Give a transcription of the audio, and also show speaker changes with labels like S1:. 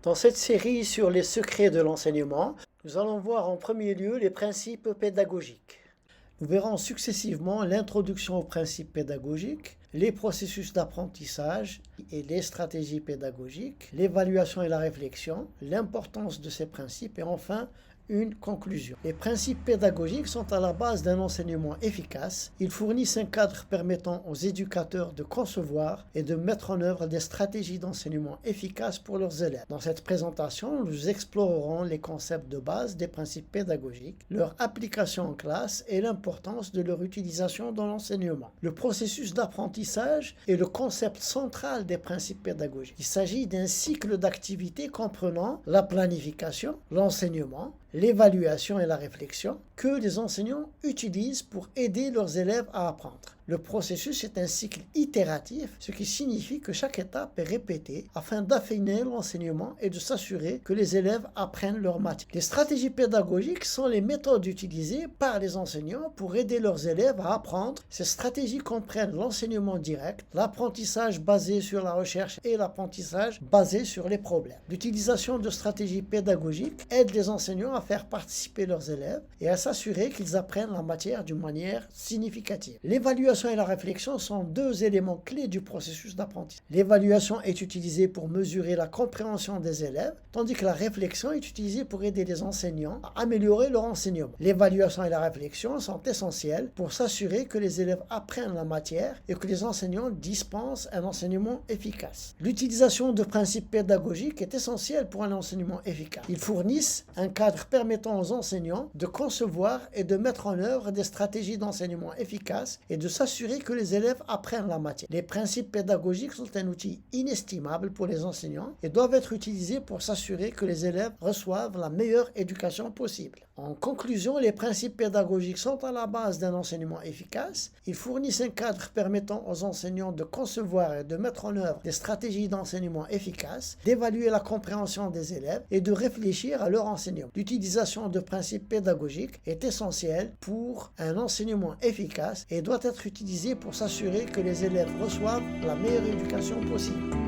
S1: Dans cette série sur les secrets de l'enseignement, nous allons voir en premier lieu les principes pédagogiques. Nous verrons successivement l'introduction aux principes pédagogiques, les processus d'apprentissage et les stratégies pédagogiques, l'évaluation et la réflexion, l'importance de ces principes et enfin une conclusion. Les principes pédagogiques sont à la base d'un enseignement efficace. Ils fournissent un cadre permettant aux éducateurs de concevoir et de mettre en œuvre des stratégies d'enseignement efficaces pour leurs élèves. Dans cette présentation, nous explorerons les concepts de base des principes pédagogiques, leur application en classe et l'importance de leur utilisation dans l'enseignement. Le processus d'apprentissage est le concept central des principes pédagogiques. Il s'agit d'un cycle d'activités comprenant la planification, l'enseignement, l'évaluation et la réflexion que les enseignants utilisent pour aider leurs élèves à apprendre. Le processus est un cycle itératif, ce qui signifie que chaque étape est répétée afin d'affiner l'enseignement et de s'assurer que les élèves apprennent leur matière. Les stratégies pédagogiques sont les méthodes utilisées par les enseignants pour aider leurs élèves à apprendre. Ces stratégies comprennent l'enseignement direct, l'apprentissage basé sur la recherche et l'apprentissage basé sur les problèmes. L'utilisation de stratégies pédagogiques aide les enseignants à faire participer leurs élèves et à s'assurer qu'ils apprennent la matière d'une manière significative. L'évaluation et la réflexion sont deux éléments clés du processus d'apprentissage. L'évaluation est utilisée pour mesurer la compréhension des élèves, tandis que la réflexion est utilisée pour aider les enseignants à améliorer leur enseignement. L'évaluation et la réflexion sont essentielles pour s'assurer que les élèves apprennent la matière et que les enseignants dispensent un enseignement efficace. L'utilisation de principes pédagogiques est essentielle pour un enseignement efficace. Ils fournissent un cadre permettant aux enseignants de concevoir et de mettre en œuvre des stratégies d'enseignement efficaces et de s'assurer que les élèves apprennent la matière. Les principes pédagogiques sont un outil inestimable pour les enseignants et doivent être utilisés pour s'assurer que les élèves reçoivent la meilleure éducation possible. En conclusion, les principes pédagogiques sont à la base d'un enseignement efficace. Ils fournissent un cadre permettant aux enseignants de concevoir et de mettre en œuvre des stratégies d'enseignement efficaces, d'évaluer la compréhension des élèves et de réfléchir à leur enseignement. L'utilisation de principes pédagogiques est essentielle pour un enseignement efficace et doit être utilisée pour s'assurer que les élèves reçoivent la meilleure éducation possible.